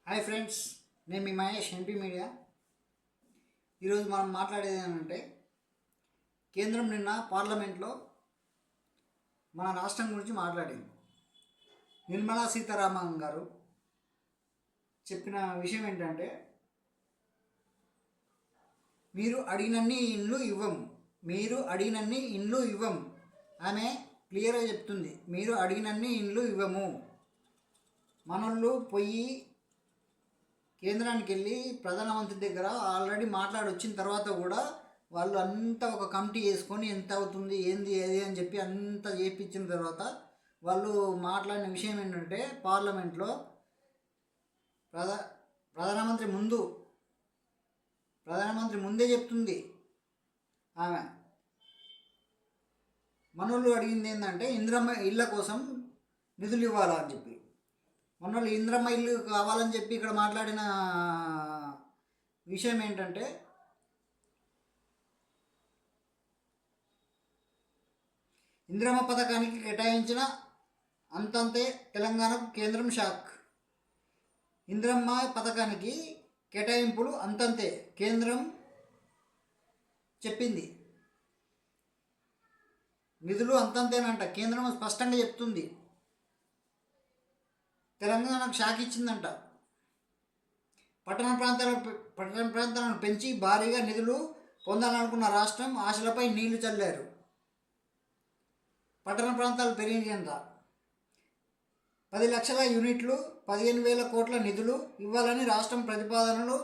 Hi friends, నేను మీ Mahesh MP media. ఈరోజు మనం మాట్లాడేది ఏంటంటే, కేంద్రం నిన్న పార్లమెంట్లో మన రాష్ట్రం గురించి మాట్లాడింది. నిర్మలా సీతారామన్ గారు చెప్పిన విషయం ఏంటంటే, మీరు అడిగినన్ని ఇండ్లు ఇవ్వము. ఆమె క్లియర్గా చెప్తుంది, మీరు అడిగినన్ని ఇండ్లు ఇవ్వము. మనోళ్ళు పోయి కేంద్రానికి వెళ్ళి ప్రధానమంత్రి దగ్గర ఆల్రెడీ మాట్లాడి వచ్చిన తర్వాత కూడా వాళ్ళు అంతా ఒక కమిటీ వేసుకొని ఎంత అవుతుంది ఏంది ఏది అని చెప్పి అంతా చేయించిన తర్వాత వాళ్ళు మాట్లాడిన విషయం ఏంటంటే, పార్లమెంట్లో ప్రధానమంత్రి ముందే చెప్తుంది ఆమె. మనోళ్ళు అడిగింది ఏంటంటే, ఇందిరమ్మ ఇళ్ళ కోసం నిధులు ఇవ్వాలా అని చెప్పి. మనోళ్ళు ఇందిరమ్మ ఇల్లు కావాలని చెప్పి ఇక్కడ మాట్లాడిన విషయం ఏంటంటే, ఇందిరమ్మ పథకానికి కేటాయించిన అంతంతే తెలంగాణకు కేంద్రం షాక్. ఇందిరమ్మ పథకానికి కేటాయింపులు అంతంతే కేంద్రం చెప్పింది. నిధులు అంతంతేనంట. కేంద్రం స్పష్టంగా చెప్తుంది. తెలంగాణకు షాక్ ఇచ్చిందంట. పట్టణ ప్రాంతాలను పెంచి భారీగా నిధులు పొందాలనుకున్న రాష్ట్రం ఆశలపై నీళ్లు చల్లారు. పట్టణ ప్రాంతాలు పెరిగినంత 10 లక్షల యూనిట్లు, 15,000 కోట్ల నిధులు ఇవ్వాలని రాష్ట్రం ప్రతిపాదనలు.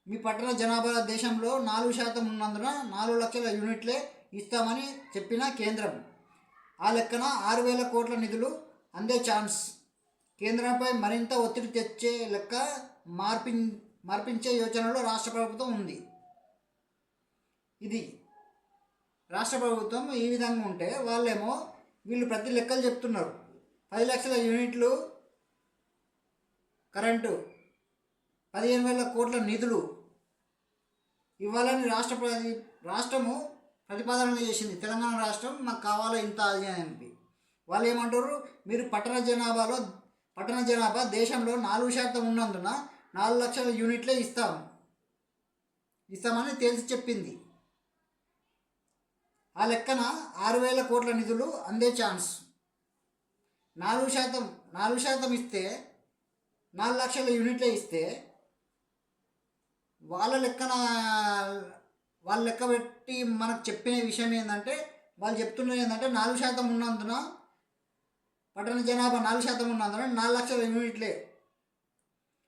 మీ పట్టణ జనాభా దేశంలో 4% ఉన్నందున 4 లక్షల యూనిట్లే ఇస్తామని చెప్పిన కేంద్రం ఆ లెక్కన 6,000 కోట్ల నిధులు అందే ఛాన్స్. కేంద్రంపై మరింత ఒత్తిడి తెచ్చే లెక్క మార్పించే యోచనలో రాష్ట్ర ప్రభుత్వం ఉంది. ఇది రాష్ట్ర ప్రభుత్వం ఈ విధంగా ఉంటే, వీళ్ళు ప్రతి లెక్కలు చెప్తున్నారు. 10 లక్షల యూనిట్లు కరెంటు, 15,000 కోట్ల నిధులు ఇవ్వాలని రాష్ట్రము ప్రతిపాదన చేసింది. తెలంగాణ రాష్ట్రం మాకు కావాలో ఇంత అది అని. వాళ్ళు ఏమంటారు, మీరు పట్టణ జనాభా దేశంలో 4% ఉన్నందున 4 లక్షల యూనిట్లే ఇస్తామని తేల్చి చెప్పింది. ఆ లెక్కన 6,000 కోట్ల నిధులు అందే ఛాన్స్. 4% ఇస్తే 4 లక్షల యూనిట్లే ఇస్తే వాళ్ళ లెక్క పెట్టి మనకు చెప్పిన విషయం ఏంటంటే, వాళ్ళు చెప్తున్నది ఏంటంటే, 4% ఉన్నందున పట్టణ జనాభా 4% ఉన్నందున 4 లక్షల యూనిట్లే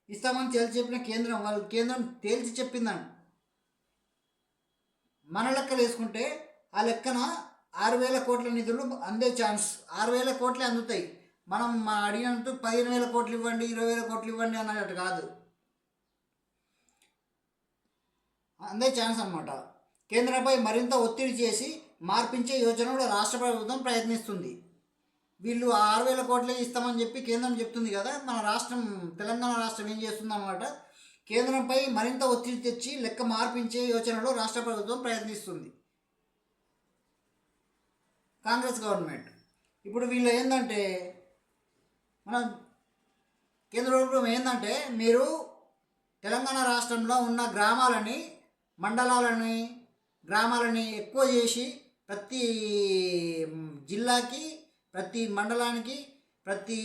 ఇస్తామని తేల్చి చెప్పిన కేంద్రం తేల్చి చెప్పిందండి. మన లెక్కలు వేసుకుంటే ఆ లెక్కన 6,000 కోట్ల నిధులు అందే ఛాన్స్. 6,000 కోట్లే అందుతాయి. మనం అడిగినట్టు 15,000 కోట్లు ఇవ్వండి, 20,000 కోట్లు ఇవ్వండి అన్నట్టు కాదు, అందే ఛాన్స్ అన్నమాట. కేంద్రంపై మరింత ఒత్తిడి చేసి మార్పించే యోచనలో రాష్ట్ర ప్రభుత్వం ప్రయత్నిస్తుంది. వీళ్ళు 6,000 కోట్లే ఇస్తామని చెప్పి కేంద్రం చెప్తుంది కదా, మన తెలంగాణ రాష్ట్రం ఏం చేస్తుందన్నమాట, కేంద్రంపై మరింత ఒత్తిడి తెచ్చి లెక్క మార్పించే యోచనలో రాష్ట్ర ప్రభుత్వం ప్రయత్నిస్తుంది. కాంగ్రెస్ గవర్నమెంట్ ఇప్పుడు వీళ్ళు ఏంటంటే, మన కేంద్ర ప్రభుత్వం ఏంటంటే, మీరు తెలంగాణ రాష్ట్రంలో ఉన్న గ్రామాలని ఎక్కువ చేసి ప్రతి జిల్లాకి, ప్రతి మండలానికి, ప్రతి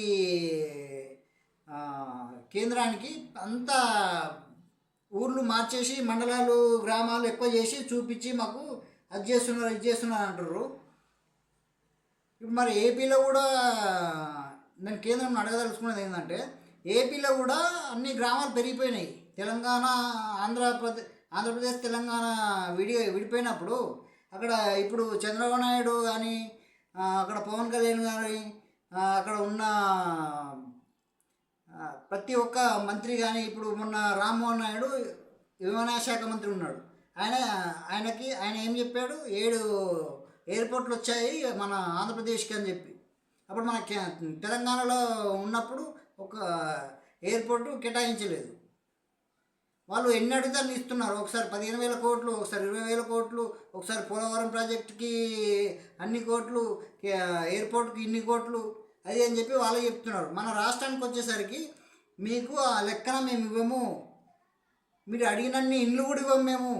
కేంద్రానికి అంతా ఊర్లు మార్చేసి మండలాలు గ్రామాలు ఎక్కువ చేసి చూపించి మాకు ఇది చేస్తున్నారు అంటారు. ఇప్పుడు మరి ఏపీలో కూడా నేను కేంద్రం అడగదలుచుకున్నది ఏంటంటే, ఏపీలో కూడా అన్ని గ్రామాలు పెరిగిపోయినాయి. ఆంధ్రప్రదేశ్ తెలంగాణ విడిపోయినప్పుడు అక్కడ ఇప్పుడు చంద్రబాబు నాయుడు కానీ, అక్కడ పవన్ కళ్యాణ్ కానీ, అక్కడ ఉన్న ప్రతి ఒక్క మంత్రి కానీ, ఇప్పుడు మొన్న రామ్మోహన్ నాయుడు విమానశాఖ మంత్రి ఉన్నాడు. ఆయన ఏం చెప్పాడు, 7 ఎయిర్పోర్ట్లు వచ్చాయి మన ఆంధ్రప్రదేశ్కి అని చెప్పి. అప్పుడు మన తెలంగాణలో ఉన్నప్పుడు ఒక ఎయిర్పోర్టు కేటాయించలేదు. వాళ్ళు ఎన్ని అడిగితే అన్ని ఇస్తున్నారు. ఒకసారి 15,000 కోట్లు, ఒకసారి 20,000 కోట్లు, ఒకసారి పోలవరం ప్రాజెక్టుకి అన్ని కోట్లు, ఎయిర్పోర్ట్కి ఇన్ని కోట్లు, అది అని చెప్పి వాళ్ళు చెప్తున్నారు. మన రాష్ట్రానికి వచ్చేసరికి మీకు ఆ లెక్కన మేము ఇవ్వము, మీరు అడిగినన్ని ఇండ్లు కూడా ఇవ్వము మేము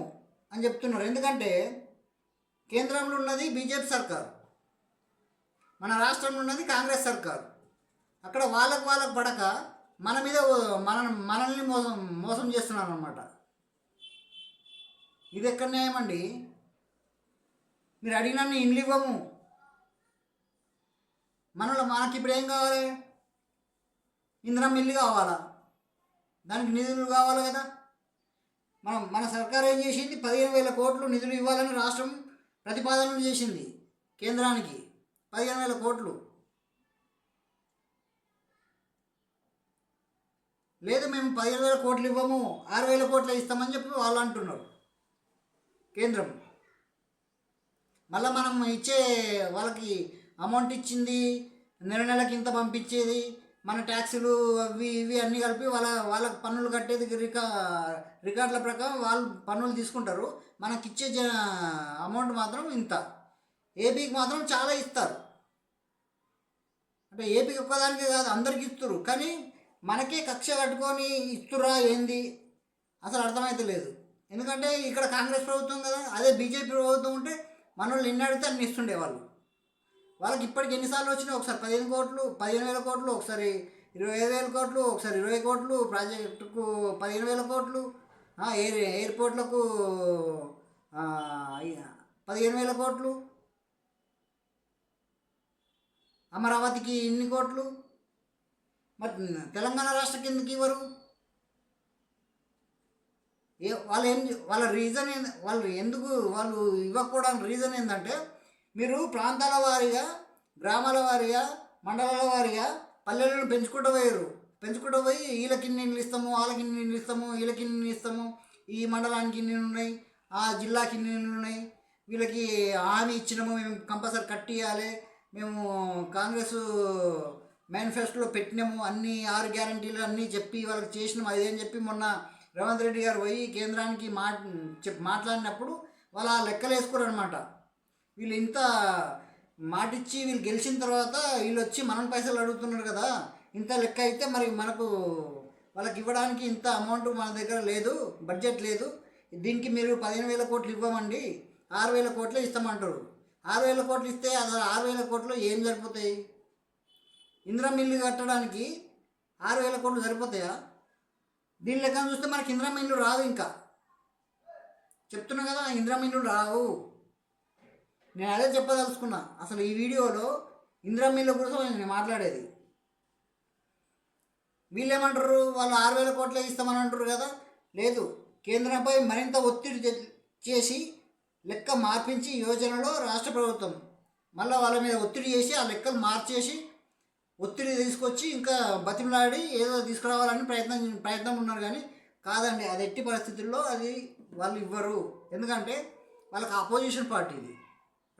అని చెప్తున్నారు. ఎందుకంటే కేంద్రంలో ఉన్నది బీజేపీ సర్కార్, మన రాష్ట్రంలో ఉన్నది కాంగ్రెస్ సర్కార్. అక్కడ వాళ్ళకు పడక మన మీద మనల్ని మోసం చేస్తున్నారు అన్నమాట. ఇది ఎక్కడ న్యాయం అండి? మీరు అడిగినన్ని ఇండ్లు ఇవ్వము, మనకి ఇప్పుడు ఏం కావాలి? ఇందిరమ్మ ఇల్లు కావాలా, దానికి నిధులు కావాలి కదా. మన సర్కార్ ఏం చేసింది? 15,000 కోట్లు నిధులు ఇవ్వాలని రాష్ట్రం ప్రతిపాదనలు చేసింది కేంద్రానికి. 15,000 కోట్లు లేదు, మేము 15,000 కోట్లు ఇవ్వము, 6,000 కోట్లు ఇస్తామని చెప్పి వాళ్ళు అంటున్నారు కేంద్రం. మళ్ళీ మనం ఇచ్చే వాళ్ళకి అమౌంట్ ఇచ్చింది, నెలకి ఇంత పంపించేది, మన ట్యాక్సులు అవి ఇవి అన్నీ కలిపి వాళ్ళకి పన్నులు కట్టేది రికార్డుల ప్రకారం వాళ్ళు పన్నులు తీసుకుంటారు. మనకిచ్చే అమౌంట్ మాత్రం ఇంత. ఏపీకి మాత్రం చాలా ఇస్తారు. అంటే ఏపీకి ఒక్కదానికే కాదు, అందరికి ఇస్తారు. కానీ మనకే కక్ష కట్టుకొని ఇస్తురా ఏంది అసలు అర్థమైతే లేదు. ఎందుకంటే ఇక్కడ కాంగ్రెస్ ప్రభుత్వం కదా, అదే బీజేపీ ప్రభుత్వం ఉంటే మనోళ్ళు ఎన్ని అడిగితే అన్ని ఇస్తుండే వాళ్ళు. వాళ్ళకి ఇప్పటికి ఎన్నిసార్లు వచ్చినాయి? ఒకసారి 15 కోట్లు, 15,000 కోట్లు, ఒకసారి 25,000 కోట్లు, ఒకసారి 20 కోట్లు, ప్రాజెక్టుకు 15,000 కోట్లు, ఎయిర్పోర్ట్లకు 15,000 కోట్లు, అమరావతికి ఇన్ని కోట్లు. మరి తెలంగాణ రాష్ట్ర కిందకి ఇవ్వరు. వాళ్ళ రీజన్ వాళ్ళు ఇవ్వకపోవడానికి రీజన్ ఏంటంటే, మీరు ప్రాంతాల వారీగా, గ్రామాల వారీగా, మండలాల వారీగా పల్లెలను పెంచుకుంటూ పోయి వీళ్ళకి ఇన్ని నీళ్ళు ఇస్తాము, వాళ్ళకి ఇన్ని నీళ్ళు ఇస్తాము, వీళ్ళకి ఇన్ని నీళ్ళు ఇస్తాము, ఈ మండలానికి ఇన్ని ఉన్నాయి, ఆ జిల్లాకి ఇన్ని నీళ్ళు ఉన్నాయి, వీళ్ళకి హామీ ఇచ్చినాము, మేము కంపల్సరీ కట్టియాలి, మేము కాంగ్రెస్ మేనిఫెస్టోలో పెట్టినాము, అన్ని 6 గ్యారంటీలు అన్నీ చెప్పి వాళ్ళకి చేసినాము. అదేం చెప్పి మొన్న రేవంత్ రెడ్డి గారు పోయి కేంద్రానికి మాట్లాడినప్పుడు వాళ్ళు ఆ లెక్కలు వేసుకోరు అనమాట. వీళ్ళు ఇంత మాటిచ్చి వీళ్ళు గెలిచిన తర్వాత వీళ్ళు వచ్చి మనం పైసలు అడుగుతున్నారు కదా, ఇంత లెక్క అయితే మరి మనకు వాళ్ళకి ఇవ్వడానికి ఇంత అమౌంట్ మన దగ్గర లేదు, బడ్జెట్ లేదు, దీనికి మీరు 15,000 కోట్లు ఇవ్వమండి, 6,000 కోట్లే ఇస్తామంటారు. 6,000 కోట్లు ఇస్తే అది 6,000 కోట్లు ఏం సరిపోతాయి? ఇందిరమ్మ ఇల్లు కట్టడానికి 6,000 కోట్లు సరిపోతాయా? దీని లెక్కన చూస్తే మనకి ఇందిరమ్మ ఇల్లు రాదు. ఇంకా చెప్తున్నా కదా, ఇందిరమ్మ ఇల్లు రావు. నేను అదే చెప్పదలుచుకున్నా. అసలు ఈ వీడియోలో ఇందిరమ్మ ఇల్లు కోసం నేను మాట్లాడేది. వీళ్ళు ఏమంటారు? వాళ్ళు 6,000 కోట్లే ఇస్తామని అంటారు కదా. లేదు, కేంద్రంపై మరింత ఒత్తిడి చేసి లెక్క మార్పించి యోజనలో రాష్ట్ర ప్రభుత్వం మళ్ళీ వాళ్ళ మీద ఒత్తిడి చేసి ఆ లెక్కలు మార్చేసి ఒత్తిడి తీసుకొచ్చి ఇంకా బతిమలాడి ఏదో తీసుకురావాలని ప్రయత్నం ఉన్నారు. కానీ కాదండి, అది ఎట్టి పరిస్థితుల్లో అది వాళ్ళు ఇవ్వరు. ఎందుకంటే వాళ్ళకి అపోజిషన్ పార్టీ ఇది,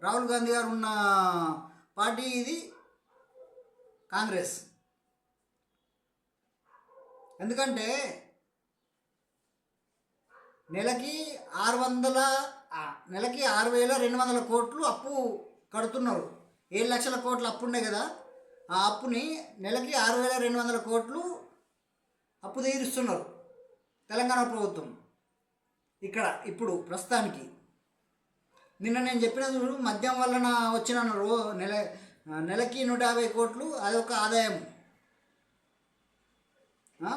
రాహుల్ గాంధీ గారు ఉన్న పార్టీ ఇది కాంగ్రెస్. ఎందుకంటే నెలకి 6,200 కోట్లు అప్పు కడుతున్నారు. 7 లక్షల కోట్లు అప్పు ఉండే కదా, ఆ అప్పుని నెలకి 6,200 కోట్లు అప్పు తీరుస్తున్నారు తెలంగాణ ప్రభుత్వం ఇక్కడ ఇప్పుడు ప్రస్తుతానికి. నిన్న నేను చెప్పిన చూడు, మద్యం వలన వచ్చిన నెలకి 150 కోట్లు అదొక ఆదాయం.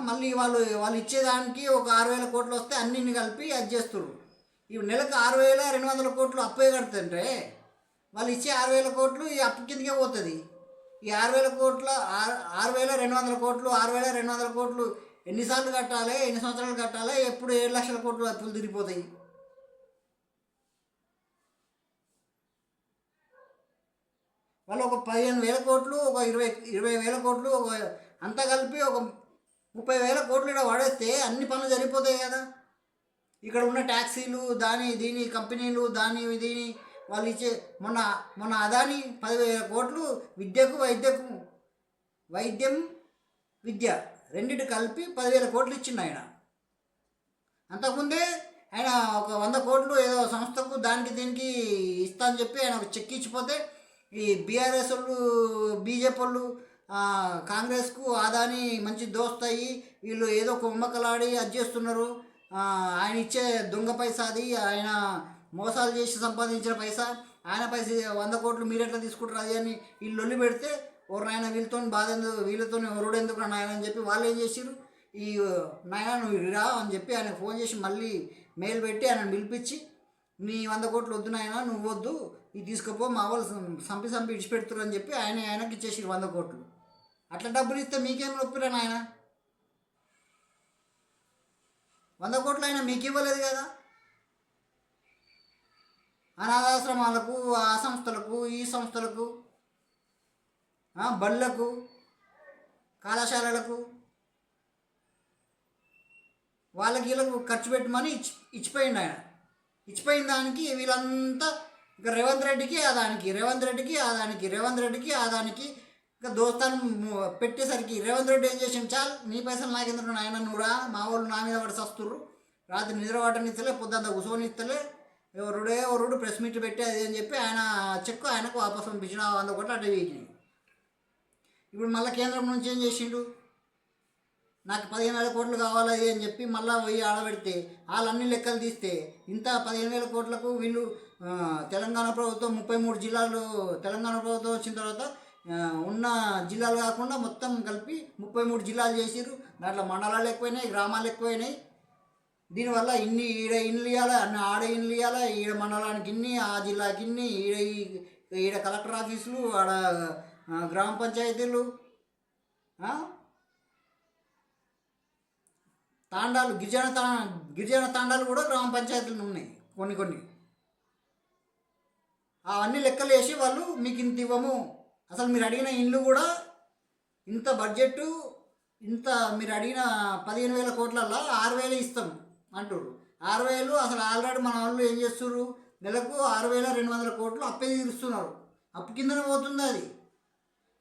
మళ్ళీ వాళ్ళు ఇచ్చేదానికి ఒక 6,000 కోట్లు వస్తే అన్నింటిని కలిపి అది చేస్తున్నారు. ఇప్పుడు నెలకు 6,200 కోట్లు అప్పే కడుతుంటే వాళ్ళు ఇచ్చే 6,000 కోట్లు ఈ అప్పు కిందకే పోతుంది. ఈ 6,200 కోట్లు 6,200 కోట్లు ఎన్నిసార్లు కట్టాలి, ఎన్ని సంవత్సరాలు కట్టాలి, ఎప్పుడు 7 లక్షల కోట్లు అప్పులు తిరిగిపోతాయి. వాళ్ళు ఒక 15,000 కోట్లు, ఒక 20,000 కోట్లు, ఒక అంతా కలిపి ఒక 30,000 కోట్లు ఇక్కడ వాడేస్తే అన్ని పనులు జరిగిపోతాయి కదా. ఇక్కడ ఉన్న ట్యాక్సీలు, దీని కంపెనీలు, దీని వాళ్ళు ఇచ్చే మొన్న అదాని 10,000 కోట్లు వైద్యం విద్య రెండింటి కలిపి 10,000 కోట్లు ఇచ్చిండు ఆయన. అంతకుముందే ఆయన ఒక 100 కోట్లు ఏదో సంస్థకు దీనికి ఇస్తా అని చెప్పి ఆయన ఒక చెక్ ఇచ్చిపోతే ఈ బీఆర్ఎస్ వాళ్ళు, బీజేపీ వాళ్ళు కాంగ్రెస్కు ఆదాని మంచి దోస్తాయి, వీళ్ళు ఏదో కుమ్మకలాడి అది చేస్తున్నారు, ఆయన ఇచ్చే దొంగ పైసా అది, ఆయన మోసాలు చేసి సంపాదించిన పైసా, ఆయన పైస 100 కోట్లు మీరు ఎట్లా తీసుకుంటారు అది అని వీళ్ళు లొల్లి పెడితే, నాయన వీళ్ళతో బాధ ఎందుకు, వీళ్ళతో ఎవరుడు ఎందుకు నాయన అని చెప్పి వాళ్ళు ఏం చేసిరు, ఈ నాయన నువ్వు రా అని చెప్పి ఆయన ఫోన్ చేసి మళ్ళీ మెయిల్ పెట్టి ఆయన పిలిపించి, నీ 100 కోట్లు వద్దు నాయన, నువ్వు వద్దు, ఇది తీసుకుపో, మా వాళ్ళు సంపి ఇడిచిపెడుతురు అని చెప్పి ఆయనకి ఇచ్చేసిరు 100 కోట్లు. అట్లా డబ్బులు ఇస్తే మీకేం నొప్పిరా నాయన? 100 కోట్లు అయినా మీకు ఇవ్వలేదు కదా. అనాథాశ్రమాలకు, ఆ సంస్థలకు, ఈ సంస్థలకు, బళ్ళకు, కళాశాలలకు, వాళ్ళకి వీళ్ళకు ఖర్చు పెట్టమని ఇచ్చిపోయింది ఆయన. ఇచ్చిపోయిన దానికి వీళ్ళంతా ఇక రేవంత్ రెడ్డికి ఆదానికి ఇక దోస్తాను పెట్టేసరికి రేవంత్ రెడ్డి ఏం చేసిండు, చాలు నీ పైసలు నాకెందుకు నాయన, నువ్వురా, మా వాళ్ళు నా మీద పడి వస్తుర్రు, రాత్రి నిద్ర వాటనిస్తలే, పొద్దుంతా కూర్చొనిస్తలే, ఎవరుడు ప్రెస్ మీట్ పెట్టి అది అని చెప్పి ఆయన చెక్కు ఆయనకు వాపసు పంపించిన 100 కోట్లు అటు వీకినాయి. ఇప్పుడు మళ్ళీ కేంద్రం నుంచి ఏం చేసిండు, నాకు 15,000 కోట్లు కావాలి అని చెప్పి మళ్ళీ పోయి ఆడబెడితే వాళ్ళన్ని లెక్కలు తీస్తే ఇంత 15,000 కోట్లకు వీళ్ళు తెలంగాణ ప్రభుత్వం 33 జిల్లాలు, తెలంగాణ ప్రభుత్వం వచ్చిన తర్వాత ఉన్న జిల్లాలు కాకుండా మొత్తం కలిపి 33 జిల్లాలు చేసిరు. దాంట్లో మండలాలు ఎక్కువైనాయి, గ్రామాలు ఎక్కువైనాయి. దీనివల్ల ఇన్ని ఇవ్వాలి, ఆడ ఇన్ని ఇవ్వాలి, ఈడ మండలానికి ఇన్ని, ఆ జిల్లాకి ఇన్ని, ఈడ కలెక్టర్ ఆఫీసులు, ఆడ గ్రామ పంచాయతీలు, తాండాలు, గిరిజన తాండాలు కూడా గ్రామ పంచాయతీలు ఉన్నాయి కొన్ని. అవన్నీ లెక్కలు వేసి వాళ్ళు మీకు ఇంత ఇవ్వము, అసలు మీరు అడిగిన ఇండ్లు కూడా ఇంత బడ్జెట్, ఇంత మీరు అడిగిన 15,000 కోట్లల్లో 6,000 ఇస్తాం అంటారు. 6,000 అసలు ఆల్రెడీ మన వాళ్ళు ఏం చేస్తున్నారు, నెలకు 6,200 కోట్లు అప్పే తీరుస్తున్నారు. అప్పు కిందనే పోతుంది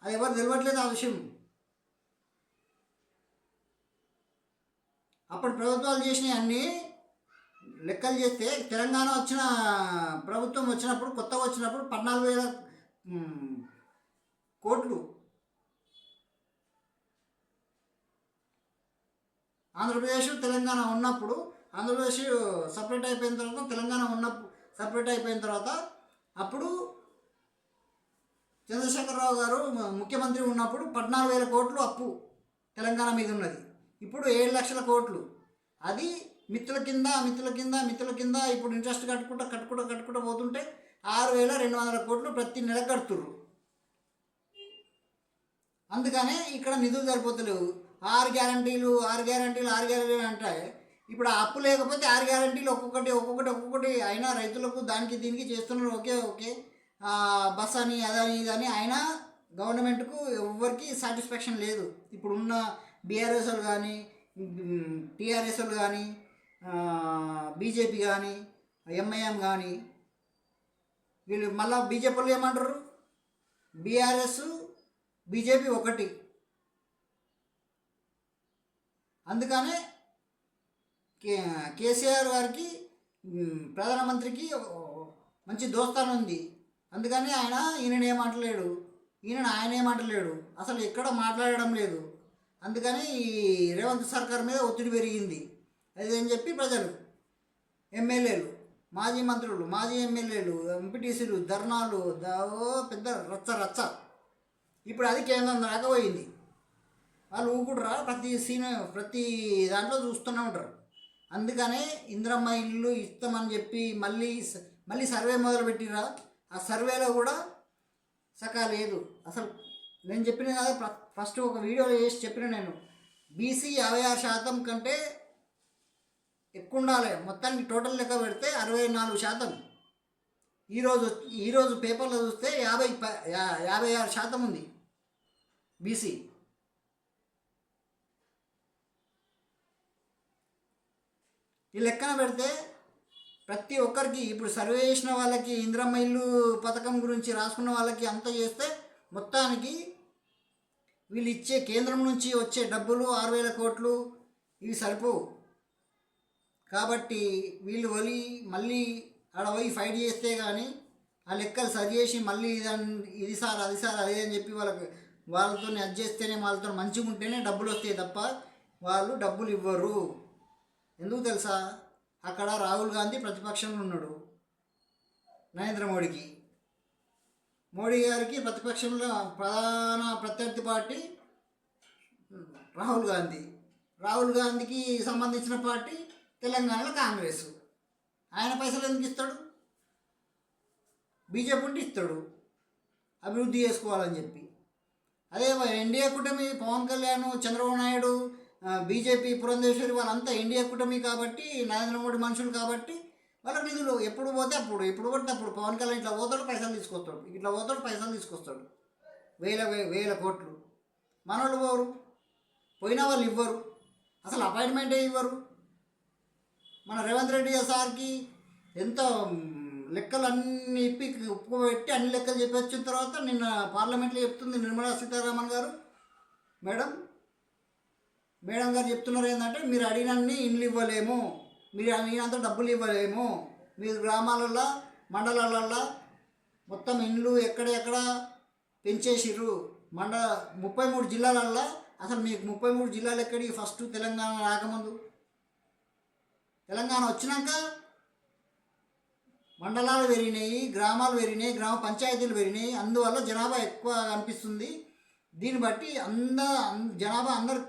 అది ఎవరు తెలియట్లేదు ఆ విషయం. అప్పుడు ప్రభుత్వాలు చేసినవి అన్నీ లెక్కలు చేస్తే, తెలంగాణ వచ్చిన ప్రభుత్వం వచ్చినప్పుడు, కొత్తగా వచ్చినప్పుడు 14,000 కోట్లు, ఆంధ్రప్రదేశ్ తెలంగాణ ఉన్నప్పుడు, ఆంధ్రప్రదేశ్ సపరేట్ అయిపోయిన తర్వాత, తెలంగాణ సపరేట్ అయిపోయిన తర్వాత, అప్పుడు చంద్రశేఖరరావు గారు ముఖ్యమంత్రి ఉన్నప్పుడు 14,000 కోట్లు అప్పు తెలంగాణ మీద ఉన్నది. ఇప్పుడు 7 లక్షల కోట్లు. అది మిత్తుల కింద ఇప్పుడు ఇంట్రెస్ట్ కట్టుకుంటూ పోతుంటే 6,200 కోట్లు ప్రతి నెల కడుతుర్రు. అందుకనే ఇక్కడ నిధులు సరిపోతలేవు. 6 గ్యారంటీలు అంటే ఇప్పుడు ఆ అప్పు లేకపోతే 6 గ్యారంటీలు ఒక్కొక్కటి అయినా రైతులకు దానికి దీనికి చేస్తున్నారు. ఓకే బస్ అని అదని ఇదని అయినా గవర్నమెంట్కు ఎవరికి సాటిస్ఫాక్షన్ లేదు. ఇప్పుడున్న బీఆర్ఎస్లు కానీ, టీఆర్ఎస్లు కానీ, బీజేపీ కానీ, ఎంఐఎం కానీ, వీళ్ళు మళ్ళీ బీజేపీ వాళ్ళు ఏమంటారు, బీఆర్ఎస్ బీజేపీ ఒకటి. అందుకనే కేసీఆర్ గారికి, ప్రధానమంత్రికి మంచి దోస్తాను ఉంది. అందుకని ఈయన ఏమంటలేడు, అసలు ఎక్కడ మాట్లాడడం లేదు. అందుకని ఈ రేవంత్ సర్కార్ మీద ఒత్తిడి పెరిగింది. అదేని చెప్పి ప్రజలు, ఎమ్మెల్యేలు, మాజీ మంత్రులు, మాజీ ఎమ్మెల్యేలు, ఎంపీటీసీలు ధర్నాలు, పెద్ద రచ్చ. ఇప్పుడు అది కేంద్రం దాకా పోయింది. వాళ్ళు ఊకుడురా, ప్రతి దాంట్లో చూస్తూనే ఉంటారు. అందుకనే ఇందిరమ్మ ఇల్లు ఇస్తామని చెప్పి మళ్ళీ సర్వే మొదలుపెట్టిరా. ఆ సర్వేలో కూడా సకా లేదు. అసలు నేను చెప్పిన కదా, ఫస్ట్ ఒక వీడియోలో చేసి చెప్పిన, నేను బీసీ 56% కంటే ఎక్కువ ఉండాలి. మొత్తానికి టోటల్ లెక్క పెడితే 64%. ఈరోజు పేపర్లో చూస్తే 56% ఉంది బీసీ. ఈ లెక్కన పెడితే ప్రతి ఒక్కరికి, ఇప్పుడు సర్వే చేసిన వాళ్ళకి, ఇందిరమ్మ ఇల్లు పథకం గురించి రాసుకున్న వాళ్ళకి అంతా చేస్తే మొత్తానికి వీళ్ళు ఇచ్చే కేంద్రం నుంచి వచ్చే డబ్బులు 6,000 కోట్లు ఇవి సరిపోవు. కాబట్టి వీళ్ళు మళ్ళీ ఆడ పోయి ఫైట్ చేస్తే కానీ ఆ లెక్కలు సరి చేసి మళ్ళీ ఇది సార్ అది అని చెప్పి వాళ్ళకి వాళ్ళతో అది చేస్తేనే వాళ్ళతో మంచిగా ఉంటేనే డబ్బులు వస్తాయి తప్ప వాళ్ళు డబ్బులు ఇవ్వరు. ఎందుకు తెలుసా? అక్కడ రాహుల్ గాంధీ ప్రతిపక్షంలో ఉన్నాడు నరేంద్ర మోడీకి. మోడీ గారికి ప్రతిపక్షంలో ప్రధాన ప్రత్యర్థి పార్టీ రాహుల్ గాంధీ. రాహుల్ గాంధీకి సంబంధించిన పార్టీ తెలంగాణలో కాంగ్రెస్. ఆయన పైసలు ఎందుకు ఇస్తాడు? బీజేపీ ఉంటే ఇస్తాడు అభివృద్ధి చేసుకోవాలని చెప్పి. అదే ఎన్డీఏ కూటమి పవన్ కళ్యాణ్, చంద్రబాబు నాయుడు, బీజేపీ, పురంధేశ్వరి వాళ్ళంతా ఎన్డీఏ కూటమి కాబట్టి, నరేంద్ర మోడీ మనుషులు కాబట్టి వాళ్ళకి నిధులు ఎప్పుడు పోతే అప్పుడు, ఎప్పుడు పడితే అప్పుడు. పవన్ కళ్యాణ్ ఇట్లా పోతాడు పైసలు తీసుకొస్తాడు, ఇట్లా పోతాడు పైసలు తీసుకొస్తాడు, వేల కోట్లు. మనోళ్ళు పోరు, పోయిన వాళ్ళు ఇవ్వరు, అసలు అపాయింట్మెంటే ఇవ్వరు. మన రేవంత్ రెడ్డి సార్కి ఎంత లెక్కలు అన్నీ ఇప్పి ఉప్పుపెట్టి అన్ని లెక్కలు చెప్పి వచ్చిన తర్వాత నిన్న పార్లమెంట్లో చెప్తుంది నిర్మలా సీతారామన్ గారు, మేడం గారు చెప్తున్నారు ఏంటంటే, మీరు అడిగినన్ని ఇండ్లు ఇవ్వలేము, మీరు అడిగినంత డబ్బులు ఇవ్వలేము, మీరు గ్రామాలల్లో మండలాలల్లో మొత్తం ఇండ్లు ఎక్కడెక్కడ పెంచేసిర్రు. 33 జిల్లాలల్లో అసలు మీకు 33 జిల్లాలు ఎక్కడికి? ఫస్ట్ తెలంగాణ రాకముందు, తెలంగాణ వచ్చినాక మండలాలు పెరిగినాయి, గ్రామాలు పెరిగినాయి, గ్రామ పంచాయతీలు పెరిగినాయి. అందువల్ల జనాభా ఎక్కువ కనిపిస్తుంది. దీన్ని బట్టి జనాభా అందరు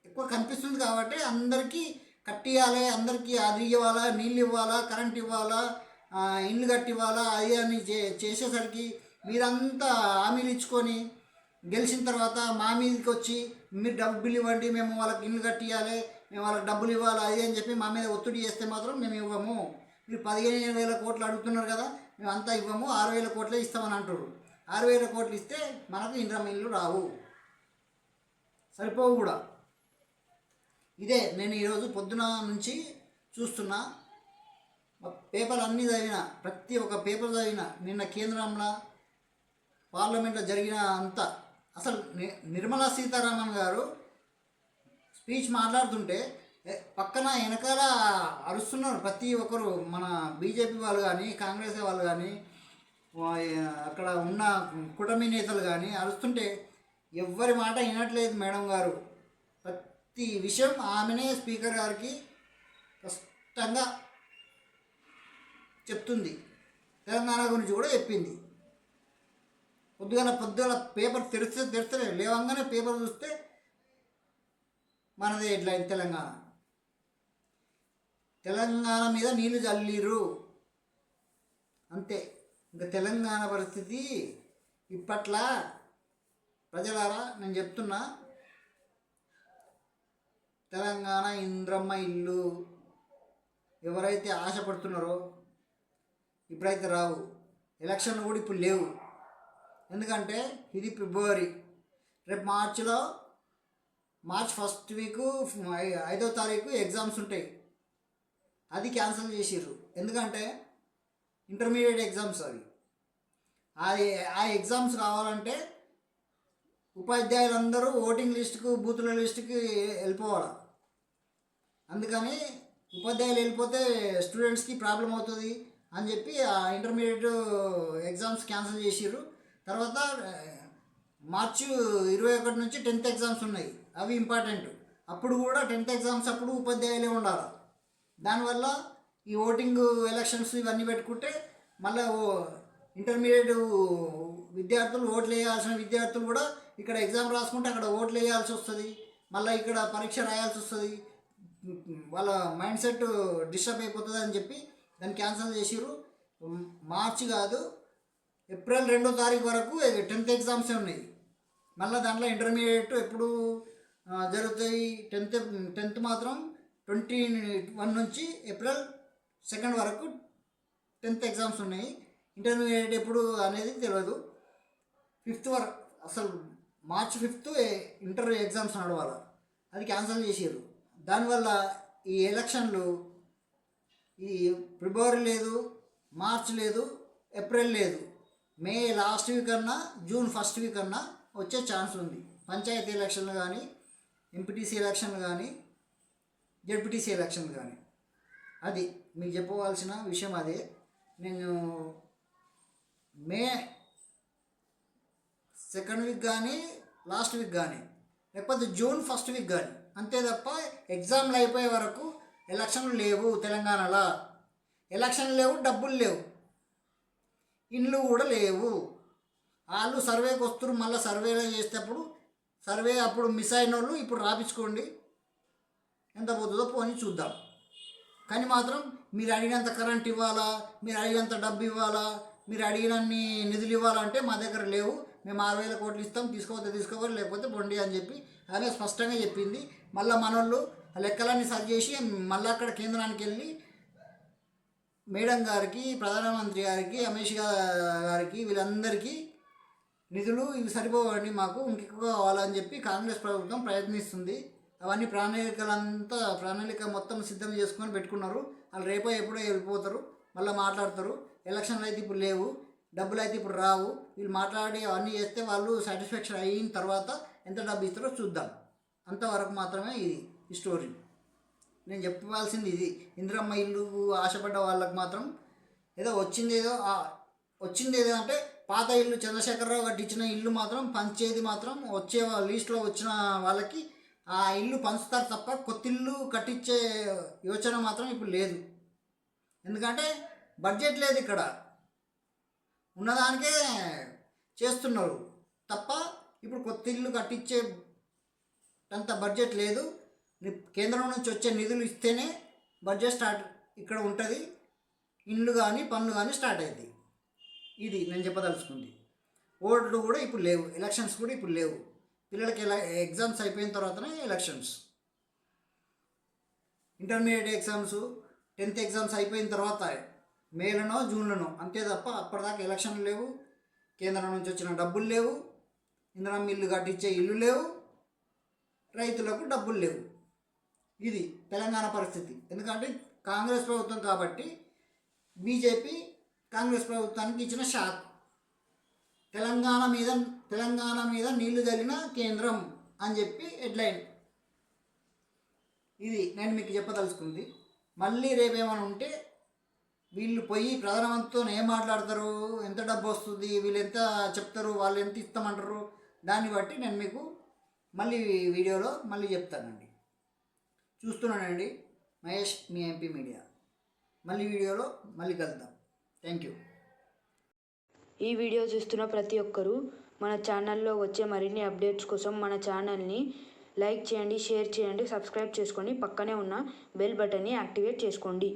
ఎక్కువ కనిపిస్తుంది కాబట్టి అందరికీ కట్టియాలి, అందరికీ అది ఇవ్వాలా, నీళ్ళు ఇవ్వాలా, కరెంట్ ఇవ్వాలా, ఇల్లు కట్టి ఇవ్వాలా, అది అని చేసేసరికి మీరంతా హామీలు ఇచ్చుకొని గెలిచిన తర్వాత మా మీదకి వచ్చి మీరు డబ్బులు ఇవ్వండి, మేము వాళ్ళకి ఇల్లు కట్టియాలి, మేము వాళ్ళకి డబ్బులు ఇవ్వాలి, అది అని చెప్పి మా మీద ఒత్తిడి చేస్తే మాత్రం మేము ఇవ్వము. మీరు 15,000 కోట్లు అడుగుతున్నారు కదా, మేము అంతా ఇవ్వము, 6,000 కోట్లే ఇస్తామని అంటారు. 6,000 కోట్లు ఇస్తే మనకు ఇందిరమ్మ ఇల్లు రావు, సరిపోవు కూడా. ఇదే నేను ఈరోజు పొద్దున నుంచి చూస్తున్నా, పేపర్లు అన్నీ చదివిన, ప్రతి ఒక్క పేపర్ చదివిన. నిన్న కేంద్రంలో పార్లమెంట్లో జరిగిన అంతా, అసలు నిర్మలా సీతారామన్ గారు స్పీచ్ మాట్లాడుతుంటే పక్కన వెనకాల అరుస్తున్నారు ప్రతి ఒక్కరు. మన బీజేపీ వాళ్ళు కానీ, కాంగ్రెస్ వాళ్ళు కానీ, అక్కడ ఉన్న కూటమి నేతలు కానీ అరుస్తుంటే ఎవ్వరి మాట వినట్లేదు మేడం గారు. ప్రతి విషయం ఆమెనే స్పీకర్ గారికి స్పష్టంగా చెప్తుంది. తెలంగాణ గురించి కూడా చెప్పింది. పొద్దుగల పేపర్ తెరిస్తే లేవంగానే పేపర్ చూస్తే మనదే హెడ్లైన్, తెలంగాణ మీద నీళ్లు చల్లిరు అంతే. ఇంకా తెలంగాణ పరిస్థితి ఇప్పట్లా ప్రజలారా నేను చెప్తున్నా, తెలంగాణ ఇంద్రమ్మ ఇల్లు ఎవరైతే ఆశపడుతున్నారో ఇప్పుడైతే రావు. ఎలక్షన్లు కూడా ఇప్పుడు లేవు. ఎందుకంటే ఇది ఫిబ్రవరి, రేపు మార్చ్ ఫస్ట్ వీకు 5వ తారీఖు ఎగ్జామ్స్ ఉంటాయి. అది క్యాన్సిల్ చేసిర్రు. ఎందుకంటే ఇంటర్మీడియట్ ఎగ్జామ్స్ అవి. ఆ ఎగ్జామ్స్ కావాలంటే ఉపాధ్యాయులందరూ ఓటింగ్ లిస్టుకు, బూతుల లిస్టుకి వెళ్ళిపోవాలి. అందుకని ఉపాధ్యాయులు వెళ్ళిపోతే స్టూడెంట్స్కి ప్రాబ్లం అవుతుంది అని చెప్పి ఆ ఇంటర్మీడియట్ ఎగ్జామ్స్ క్యాన్సిల్ చేసిర్రు. తర్వాత మార్చి 21 నుంచి 10th ఎగ్జామ్స్ ఉన్నాయి, అవి ఇంపార్టెంట్. అప్పుడు కూడా 10th ఎగ్జామ్స్ అప్పుడు ఉపాధ్యాయులే ఉండాలి. దానివల్ల ఈ ఓటింగ్ ఎలక్షన్స్ ఇవన్నీ పెట్టుకుంటే మళ్ళీ ఇంటర్మీడియట్ విద్యార్థులు, ఓట్లు వేయాల్సిన విద్యార్థులు కూడా ఇక్కడ ఎగ్జామ్ రాసుకుంటే అక్కడ ఓట్లు వేయాల్సి వస్తుంది, మళ్ళీ ఇక్కడ పరీక్ష రాయాల్సి వస్తుంది, వాళ్ళ మైండ్ సెట్ డిస్టర్బ్ అయిపోతుంది అని చెప్పి దాన్ని క్యాన్సిల్ చేసిర్రు. మార్చి కాదు, ఏప్రిల్ 2వ తారీఖు వరకు 10th ఎగ్జామ్సే ఉన్నాయి. మళ్ళీ దాంట్లో ఇంటర్మీడియట్ ఎప్పుడు జరుగుతాయి? 10th మాత్రం 21 నుంచి ఏప్రిల్ 2 వరకు 10th ఎగ్జామ్స్ ఉన్నాయి. ఇంటర్మీడియట్ ఎప్పుడు అనేది తెలియదు. 5th వరకు, అసలు మార్చి 5th ఇంటర్ ఎగ్జామ్స్ నడవాలి, అది క్యాన్సిల్ చేసారు. దానివల్ల ఈ ఎలక్షన్లు ఈ ఫిబ్రవరి లేదు, మార్చ్ లేదు, ఏప్రిల్ లేదు, మే లాస్ట్ వీక్ అన్నా జూన్ ఫస్ట్ వీక్ అన్నా వచ్చే ఛాన్స్ ఉంది. పంచాయతీ ఎలక్షన్లు కానీ, ఎంపీటీసీ ఎలక్షన్లు కానీ, జెడ్పీటీసీ ఎలక్షన్లు కానీ. అది మీకు చెప్పవలసిన విషయం. అదే నేను మే 2nd వీక్ కానీ లాస్ట్ వీక్ కానీ లేకపోతే జూన్ ఫస్ట్ వీక్ కానీ, అంతే తప్ప ఎగ్జామ్లు అయిపోయే వరకు ఎలక్షన్లు లేవు తెలంగాణలో. ఎలక్షన్లు లేవు, డబ్బులు లేవు, ఇండ్లు కూడా లేవు. వాళ్ళు సర్వేకి వస్తారు, మళ్ళీ సర్వేలో చేసేటప్పుడు సర్వే అప్పుడు మిస్ అయిన వాళ్ళు ఇప్పుడు రాపించుకోండి, ఎంత పోతుందో పోని చూద్దాం. కానీ మాత్రం మీరు అడిగినంత కరెంట్ ఇవ్వాలా, మీరు అడిగినంత డబ్బు ఇవ్వాలా, మీరు అడిగినన్ని నిధులు ఇవ్వాలంటే మా దగ్గర లేవు, మేము 6,000 కోట్లు ఇస్తాం, తీసుకోవాలి లేకపోతే బొండి అని చెప్పి ఆమె స్పష్టంగా చెప్పింది. మళ్ళీ మనోళ్ళు ఆ లెక్కలన్నీ సరి చేసి మళ్ళీ అక్కడ కేంద్రానికి వెళ్ళి మేడం గారికి, ప్రధానమంత్రి గారికి, అమిత్ షా గారికి, వీళ్ళందరికీ నిధులు ఇవి సరిపోవండి, మాకు ఇంకెక్కువ కావాలని చెప్పి కాంగ్రెస్ ప్రభుత్వం ప్రయత్నిస్తుంది. అవన్నీ ప్రణాళిక మొత్తం సిద్ధం చేసుకొని పెట్టుకున్నారు. వాళ్ళు రేపో ఎప్పుడో వెళ్ళిపోతారు, మళ్ళీ మాట్లాడతారు. ఎలక్షన్లు అయితే ఇప్పుడు లేవు, డబ్బులు అయితే ఇప్పుడు రావు. వీళ్ళు మాట్లాడి అవన్నీ చేస్తే వాళ్ళు సాటిస్ఫాక్షన్ అయిన తర్వాత ఎంత డబ్బు ఇస్తారో చూద్దాం. అంతవరకు మాత్రమే ఇది ఈ స్టోరీ. నేను చెప్పాల్సింది ఇది. ఇందిరమ్మ ఇల్లు ఆశపడ్డ వాళ్ళకి మాత్రం ఏదో వచ్చింది అంటే పాత ఇల్లు చంద్రశేఖరరావు కట్టించిన ఇల్లు మాత్రం పంచేది మాత్రం వచ్చే లిస్టులో వచ్చిన వాళ్ళకి ఆ ఇల్లు పంచుతారు తప్ప కొత్త ఇల్లు కట్టించే యోచన మాత్రం ఇప్పుడు లేదు. ఎందుకంటే బడ్జెట్ లేదు, ఇక్కడ ఉన్నదానికే చేస్తున్నారు తప్ప ఇప్పుడు కొత్త ఇల్లు కట్టించే అంత బడ్జెట్ లేదు. కేంద్రం నుంచి వచ్చే నిధులు ఇస్తేనే బడ్జెట్ స్టార్ట్ ఇక్కడ ఉంటుంది, ఇండ్లు కానీ పనులు కానీ స్టార్ట్ అవుతాయి. ఇది నేను చెప్పదలుచుకుంది. ఓట్లు కూడా ఇప్పుడు లేవు, ఎలక్షన్స్ కూడా ఇప్పుడు లేవు. పిల్లలకి ఎగ్జామ్స్ అయిపోయిన తర్వాతనే elections. Intermediate exams, 10th exams అయిపోయిన తర్వాత మేలోనో జూన్లోనో, అంతే తప్ప అప్పటిదాకా ఎలక్షన్లు లేవు, కేంద్రం నుంచి వచ్చిన డబ్బులు లేవు, ఇందిరమ్మ ఇల్లు కట్టించే ఇల్లు లేవు, రైతులకు డబ్బులు లేవు. ఇది తెలంగాణ పరిస్థితి. ఎందుకంటే కాంగ్రెస్ ప్రభుత్వం కాబట్టి బీజేపీ కాంగ్రెస్ ప్రభుత్వానికి ఇచ్చిన షాక్. తెలంగాణ మీద నీళ్లు చల్లిన కేంద్రం అని చెప్పి హెడ్లైన్. ఇది నేను మీకు చెప్పదలుచుకుంది. మళ్ళీ రేపేమైనా ఉంటే వీళ్ళు పోయి ప్రధానమంత్రితో ఏం మాట్లాడతారు, ఎంత డబ్బు వస్తుంది, వీళ్ళు ఎంత చెప్తారు, వాళ్ళు ఎంత ఇస్తామంటారు, దాన్ని బట్టి నేను మీకు మళ్ళీ వీడియోలో మళ్ళీ చెప్తానండి. చూస్తున్నానండి మహేష్, మీ ఎంపీ మీడియా. మళ్ళీ వీడియోలో మళ్ళీ కలుద్దాం. Thank you. ఈ వీడియో చూస్తున్న ప్రతి ఒక్కరూ మన ఛానల్లో వచ్చే మరిన్ని అప్డేట్స్ కోసం మన ఛానల్ని లైక్ చేయండి, షేర్ చేయండి, సబ్స్క్రైబ్ చేసుకోండి. పక్కనే ఉన్న బెల్ బటన్ని యాక్టివేట్ చేసుకోండి.